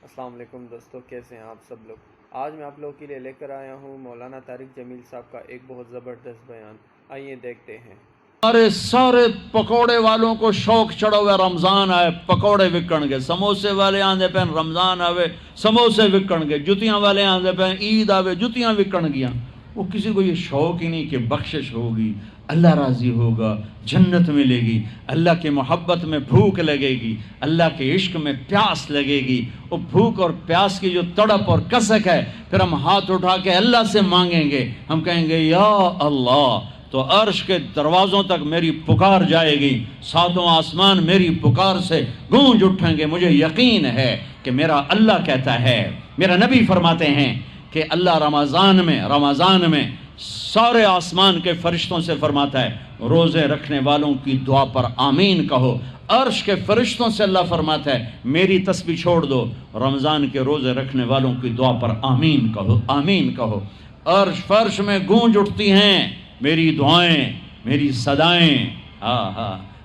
السلام علیکم دوستو، کیسے ہیں آپ سب لوگ؟ آج میں آپ لوگوں کے لیے لے کر آیا ہوں مولانا طارق جمیل صاحب کا ایک بہت زبردست بیان. آئیے دیکھتے ہیں. سارے پکوڑے والوں کو شوق چڑھا ہوا رمضان آئے پکوڑے وکن گے، سموسے والے آندے پہ رمضان آوے سموسے وکن گے، جتیاں والے آندے پہ عید آوے جتیاں وکن گیا. وہ کسی کو یہ شوق ہی نہیں کہ بخشش ہوگی، اللہ راضی ہوگا، جنت ملے گی، اللہ کی محبت میں بھوک لگے گی، اللہ کے عشق میں پیاس لگے گی. وہ بھوک اور پیاس کی جو تڑپ اور کسک ہے، پھر ہم ہاتھ اٹھا کے اللہ سے مانگیں گے. ہم کہیں گے یا اللہ، تو عرش کے دروازوں تک میری پکار جائے گی، ساتوں آسمان میری پکار سے گونج اٹھیں گے. مجھے یقین ہے کہ میرا اللہ کہتا ہے، میرا نبی فرماتے ہیں کہ اللہ رمضان میں سارے آسمان کے فرشتوں سے فرماتا ہے روزے رکھنے والوں کی دعا پر آمین کہو. عرش کے فرشتوں سے اللہ فرماتا ہے میری تسبیح چھوڑ دو، رمضان کے روزے رکھنے والوں کی دعا پر آمین کہو، آمین کہو. عرش فرش میں گونج اٹھتی ہیں میری دعائیں، میری صدائیں.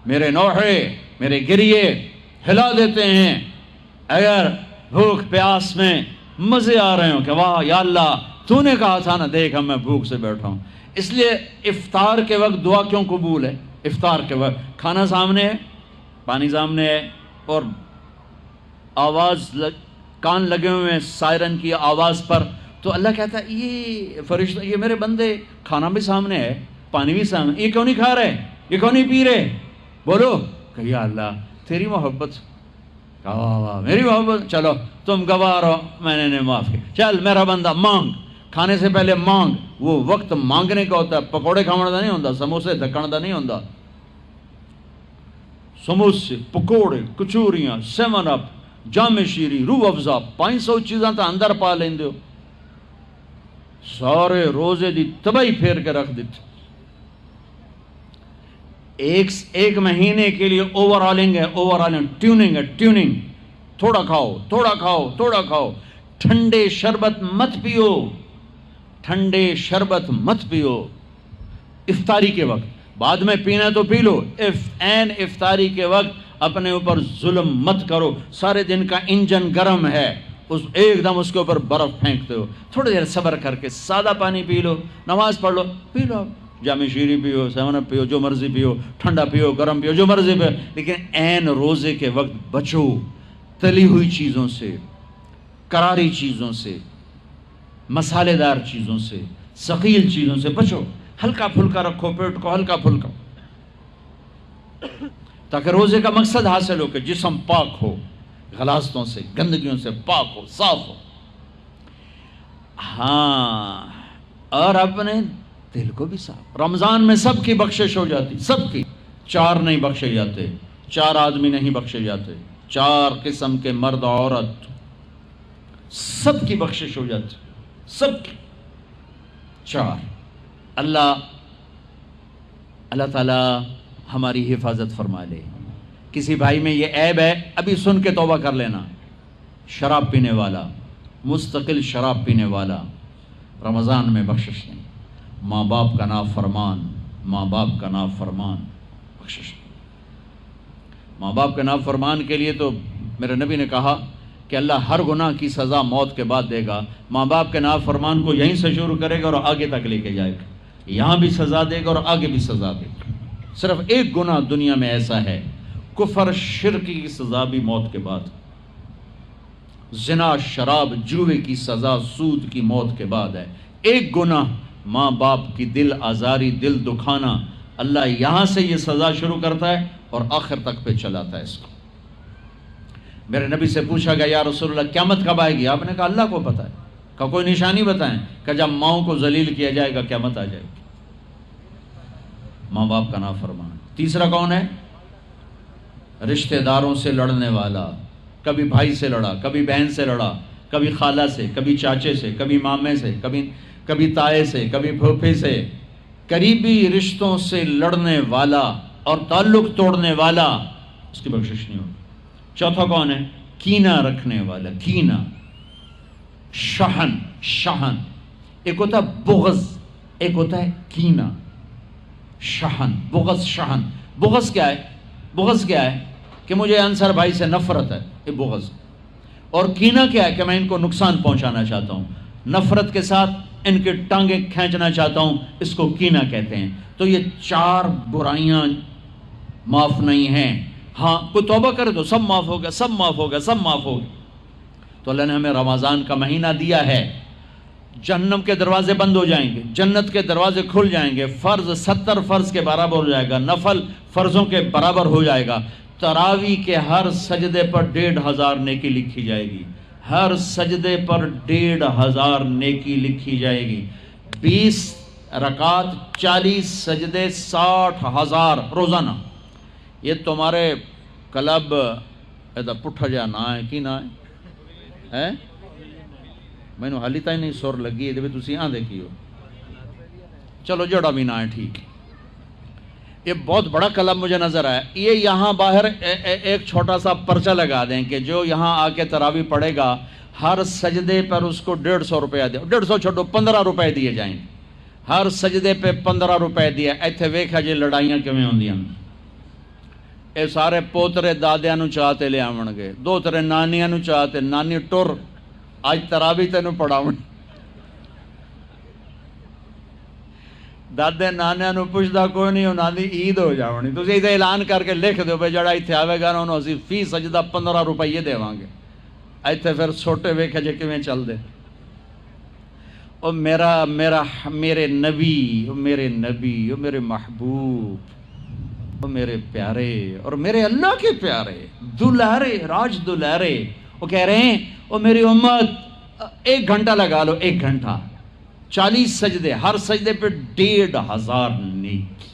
میرے نوحے، میرے گریے ہلا دیتے ہیں. اگر بھوک پیاس میں مزے آ رہے ہوں کہ واہ یا اللہ تو نے کہا تھا نا، دیکھ میں بھوک سے بیٹھا ہوں. اس لیے افطار کے وقت دعا کیوں قبول ہے؟ افطار کے وقت کھانا سامنے ہے، پانی سامنے ہے، اور آواز کان لگے ہوئے ہیں سائرن کی آواز پر، تو اللہ کہتا ہے یہ فرشتہ، یہ میرے بندے، کھانا بھی سامنے ہے، پانی بھی سامنے، یہ کیوں نہیں کھا رہے، یہ کیوں نہیں پی رہے؟ بولو کہ یا اللہ تیری محبت، میری محبت، چلو تم گوار ہو، میں نے معاف کیا، چل میرا بندہ مانگ. کھانے سے پہلے مانگ. وہ وقت مانگنے کا ہوتا ہے، پکوڑے کھانے کا نہیں ہوتا، سموسے دکن کا نہیں ہوتا. سموسے، پکوڑے، کچوریاں، سیون اپ، جام شیری، روح افزا، 500 چیزاں تو اندر پا لیندے ہو. سارے روزے دی تباہی پھیر کے رکھ دیتے. ایک مہینے کے لیے اوور آلنگ ہے، ٹیوننگ ہے، ٹیوننگ. تھوڑا کھاؤ، تھوڑا کھاؤ، تھوڑا کھاؤ. ٹھنڈے شربت مت پیو، ٹھنڈے شربت مت پیو افطاری کے وقت. بعد میں پینا تو پی لو، افطاری کے وقت اپنے اوپر ظلم مت کرو. سارے دن کا انجن گرم ہے، ایک دم اس کے اوپر برف پھینکتے ہو. تھوڑی دیر صبر کر کے سادہ پانی پی لو، نماز پڑھ لو، پی لو، جام شیری پیو، سیون اپ پیو، جو مرضی پیو، ٹھنڈا پیو، گرم پیو، جو مرضی پیو. لیکن روزے کے وقت بچو تلی ہوئی چیزوں سے، کراری چیزوں سے، مسالے دار چیزوں سے، ثقیل چیزوں سے بچو. ہلکا پھلکا رکھو پیٹ کو، ہلکا پھلکا، تاکہ روزے کا مقصد حاصل ہو کہ جسم پاک ہو، غلاظتوں سے، گندگیوں سے پاک ہو، صاف ہو. اور اپنے دل کو بھی صاف. رمضان میں سب کی بخشش ہو جاتی، سب کی. 4 نہیں بخشے جاتے، 4 آدمی نہیں بخشے جاتے، 4 قسم کے مرد عورت سب کی بخشش ہو جاتی، سب کی. 4. اللہ تعالی ہماری حفاظت فرما لے. کسی بھائی میں یہ عیب ہے، ابھی سن کے توبہ کر لینا. شراب پینے والا، مستقل شراب پینے والا، رمضان میں بخشش نہیں. ماں باپ کا نافرمان، ماں باپ کا نافرمان، بخشش نہیں. ماں باپ کے نافرمان کے لیے تو میرے نبی نے کہا کہ اللہ ہر گناہ کی سزا موت کے بعد دے گا. ماں باپ کے نافرمان کو یہیں سے شروع کرے گا اور آگے تک لے کے جائے گا. یہاں بھی سزا دے گا اور آگے بھی سزا دے گا. صرف ایک گناہ دنیا میں ایسا ہے، کفر شرک کی سزا بھی موت کے بعد. زنا، شراب، جوے کی سزا سود کی موت کے بعد ہے. ایک گناہ ماں باپ کی دل آزاری، دل دکھانا، اللہ یہاں سے یہ سزا شروع کرتا ہے اور آخر تک پہ چلاتا ہے اس کو. میرے نبی سے پوچھا گیا یا رسول اللہ قیامت کب آئے گی؟ آپ نے کہا اللہ کو پتہ ہے. کہ کوئی نشانی بتائیں؟ کہ جب ماؤں کو ذلیل کیا جائے گا قیامت آ جائے گی. ماں باپ کا نافرمان. تیسرا کون ہے؟ رشتہ داروں سے لڑنے والا. کبھی بھائی سے لڑا، کبھی بہن سے لڑا، کبھی خالہ سے، کبھی چاچے سے، کبھی مامے سے، کبھی تائے سے، کبھی پھوپھے سے. قریبی رشتوں سے لڑنے والا اور تعلق توڑنے والا، اس کی بخشش نہیں ہوگی. چوتھا کون ہے؟ کینہ رکھنے والا. کینہ، شحن. ایک ہوتا ہے بغض، ایک ہوتا ہے کینہ. شحن، بغض، شحن. بغض کیا ہے؟ کہ مجھے انصر بھائی سے نفرت ہے، یہ بغض. اور کینہ کیا ہے کہ میں ان کو نقصان پہنچانا چاہتا ہوں، نفرت کے ساتھ ان کے ٹانگیں کھینچنا چاہتا ہوں، اس کو کینہ کہتے ہیں۔ تو یہ 4 برائیاں معاف نہیں ہیں۔ ہاں کوئی توبہ کرے تو سب معاف ہو گیا، سب معاف ہو گیا، سب معاف ہو گیا۔ تو اللہ نے ہمیں رمضان کا مہینہ دیا ہے، جہنم کے دروازے بند ہو جائیں گے، جنت کے دروازے کھل جائیں گے، فرض 70 فرض کے برابر ہو جائے گا، نفل فرضوں کے برابر ہو جائے گا، تراویح کے ہر سجدے پر 1500 نیکی لکھی جائے گی، ہر سجدے پر 1500 نیکی لکھی جائے گی، 20 رکعت 40 سجدے 60,000 روزانہ۔ یہ تمہارے کلب ایدا پٹھا جا نہ ہے کی نہ ہے میں نے حالی تھی نہیں سر لگی ہے تھی آدھے کی ہو، چلو جڑا بھی نہ ہے ٹھیک۔ یہ بہت بڑا کلب مجھے نظر آیا۔ یہ یہاں باہر ایک چھوٹا سا پرچہ لگا دیں کہ جو یہاں آ کے تراویح پڑھے گا ہر سجدے پر اس کو 150 روپیہ دے، 150 چھوڑو 15 روپے دیے جائیں، ہر سجدے پہ 15 روپے دیا۔ ایتھے ویکھا جی لڑائیاں کیویں ہوندیاں، اے سارے پوترے دادیاں نو چاہتے لے آون گے، 2 نانیاں نو چاہتے، نانی ٹر اج تراویح تینوں پڑھاون، دادے نانیاں نو پوچھدا کوئی نہیں، انہاں دی عید ہو جاونی۔ تسی ایدے اعلان کر کے لکھ دیو بھئی جڑا ایتھے آوے گا نا انہوں اسی فی سجدہ 15 روپے دیواں گے۔ ایتھے پھر چھوٹے ویکھے جے کیویں چل دے۔ او میرے نبی، او میرے نبی، او میرے محبوب، او میرے پیارے اور میرے اللہ کے پیارے دلارے راج دلارے، وہ کہہ رہے ہیں او میری امت 1 گھنٹہ لگا لو، 1 گھنٹہ 40 سجدے، ہر سجدے پہ 1500 نیکی،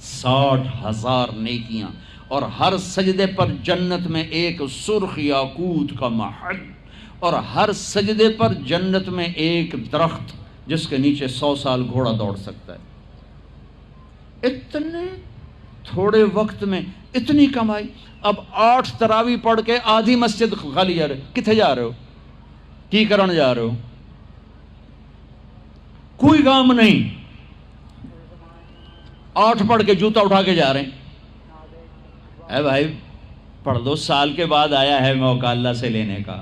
60,000 نیکیاں، اور ہر سجدے پر جنت میں ایک سرخ یاقوت کا محل، اور ہر سجدے پر جنت میں ایک درخت جس کے نیچے 100 سال گھوڑا دوڑ سکتا ہے۔ اتنے تھوڑے وقت میں اتنی کمائی۔ اب 8 تراویح پڑھ کے آدھی مسجد خالی جا رہے، کتھے جا رہے ہو، کی کرن جا رہے ہو، کوئی کام نہیں، 8 پڑھ کے جوتا اٹھا کے جا رہے ہیں۔ اے بھائی پڑھ دو، سال کے بعد آیا ہے موقع اللہ سے لینے کا،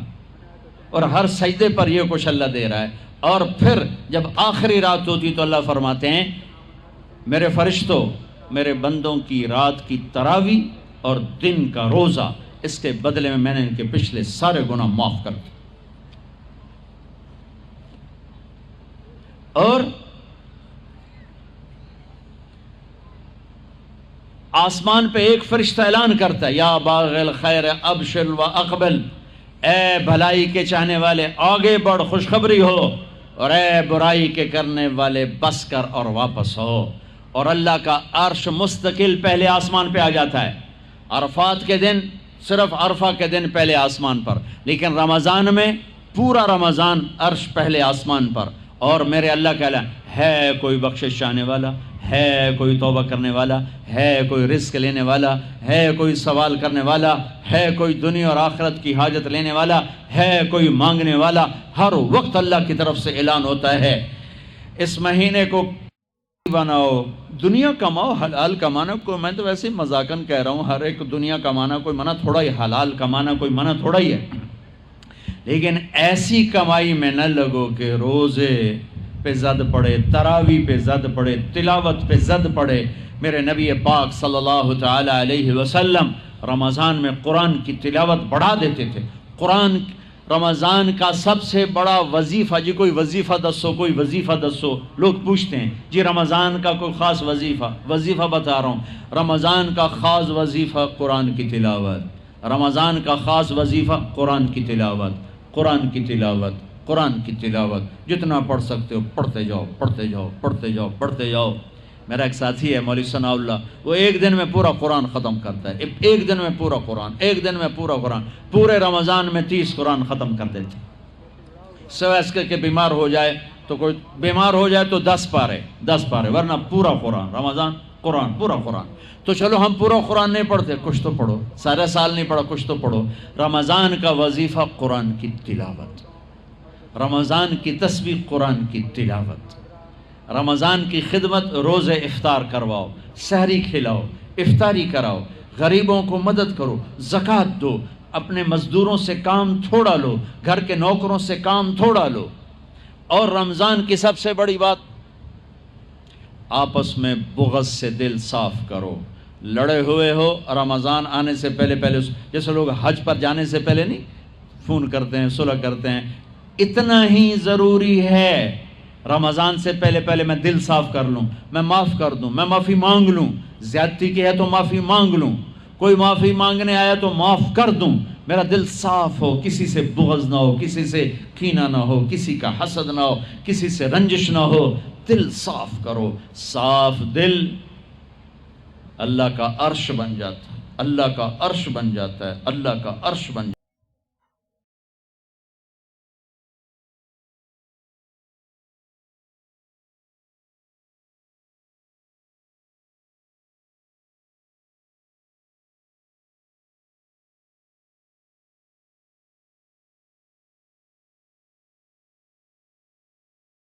اور ہر سجدے پر یہ کچھ اللہ دے رہا ہے۔ اور پھر جب آخری رات ہوتی تو اللہ فرماتے ہیں میرے فرشتوں، میرے بندوں کی رات کی تراویح اور دن کا روزہ، اس کے بدلے میں نے ان کے پچھلے سارے گناہ معاف کر دیے۔ اور آسمان پہ ایک فرشتہ اعلان کرتا ہے یا باغ الخیر ابشر و اقبل، اے بھلائی کے چاہنے والے آگے بڑھ خوشخبری ہو، اور اے برائی کے کرنے والے بس کر اور واپس ہو۔ اور اللہ کا عرش مستقل پہلے آسمان پہ آ جاتا ہے، عرفات کے دن صرف عرفہ کے دن پہلے آسمان پر، لیکن رمضان میں پورا رمضان عرش پہلے آسمان پر۔ اور میرے اللہ کا اعلان ہے کوئی بخشش چاہنے والا، ہے کوئی توبہ کرنے والا، ہے کوئی رزق لینے والا، ہے کوئی سوال کرنے والا، ہے کوئی دنیا اور آخرت کی حاجت لینے والا، ہے کوئی مانگنے والا۔ ہر وقت اللہ کی طرف سے اعلان ہوتا ہے اس مہینے کو بناؤ، دنیا کماؤ، حلال کمانا کوئی، میں تو ویسے ہی مذاقاً کہہ رہا ہوں، ہر ایک دنیا کمانا کوئی منع تھوڑا ہی، حلال کمانا کوئی منع تھوڑا ہی ہے، لیکن ایسی کمائی میں نہ لگو کہ روزے پہ زد پڑے، تراویح پہ زد پڑے، تلاوت پہ زد پڑے۔ میرے نبی پاک صلی اللہ تعالی علیہ وسلم رمضان میں قرآن کی تلاوت بڑھا دیتے تھے۔ قرآن رمضان کا سب سے بڑا وظیفہ، جی کوئی وظیفہ دسو، کوئی وظیفہ دسو، لوگ پوچھتے ہیں جی رمضان کا کوئی خاص وظیفہ بتا رہا ہوں۔ رمضان کا خاص وظیفہ قرآن کی تلاوت، رمضان کا خاص وظیفہ قرآن کی تلاوت، قرآن کی تلاوت، قرآن کی تلاوت، جتنا پڑھ سکتے ہو پڑھتے جاؤ، پڑھتے جاؤ، پڑھتے جاؤ، پڑھتے جاؤ۔ میرا ایک ساتھی ہے مولوی ثناء اللہ، وہ ایک دن میں پورا قرآن ختم کرتا ہے، ایک دن میں پورا قرآن، ایک دن میں پورا قرآن، پورے رمضان میں 30 قرآن ختم کر دیتے۔ سوائے اس کے بیمار ہو جائے تو کوئی بیمار ہو جائے تو 10 پارے، ورنہ پورا قرآن، رمضان قرآن، پورا قرآن۔ تو چلو ہم پورا قرآن نہیں پڑھتے، کچھ تو پڑھو، سارے سال نہیں پڑھا، کچھ تو پڑھو۔ رمضان کا وظیفہ قرآن کی تلاوت، رمضان کی تسبیح قرآن کی تلاوت، رمضان کی خدمت، روزے افطار کرواؤ، سحری کھلاؤ، افطاری کراؤ، غریبوں کو مدد کرو، زکوٰۃ دو، اپنے مزدوروں سے کام تھوڑا لو، گھر کے نوکروں سے کام تھوڑا لو. اور رمضان کی سب سے بڑی بات، آپس میں بغض سے دل صاف کرو. لڑے ہوئے ہو، رمضان آنے سے پہلے جیسے لوگ حج پر جانے سے پہلے نہیں فون کرتے ہیں، صلح کرتے ہیں، اتنا ہی ضروری ہے رمضان سے پہلے میں دل صاف کر لوں، میں معاف کر دوں، میں معافی مانگ لوں. زیادتی کی ہے تو معافی مانگ لوں، کوئی معافی مانگنے آیا تو معاف کر دوں. میرا دل صاف ہو، کسی سے بغض نہ ہو، کسی سے کینہ نہ ہو، کسی کا حسد نہ ہو، کسی سے رنجش نہ ہو. دل صاف کرو. صاف دل اللہ کا عرش بن جاتا ہے، اللہ کا عرش بن جاتا ہے، اللہ کا عرش بن جاتا ہے.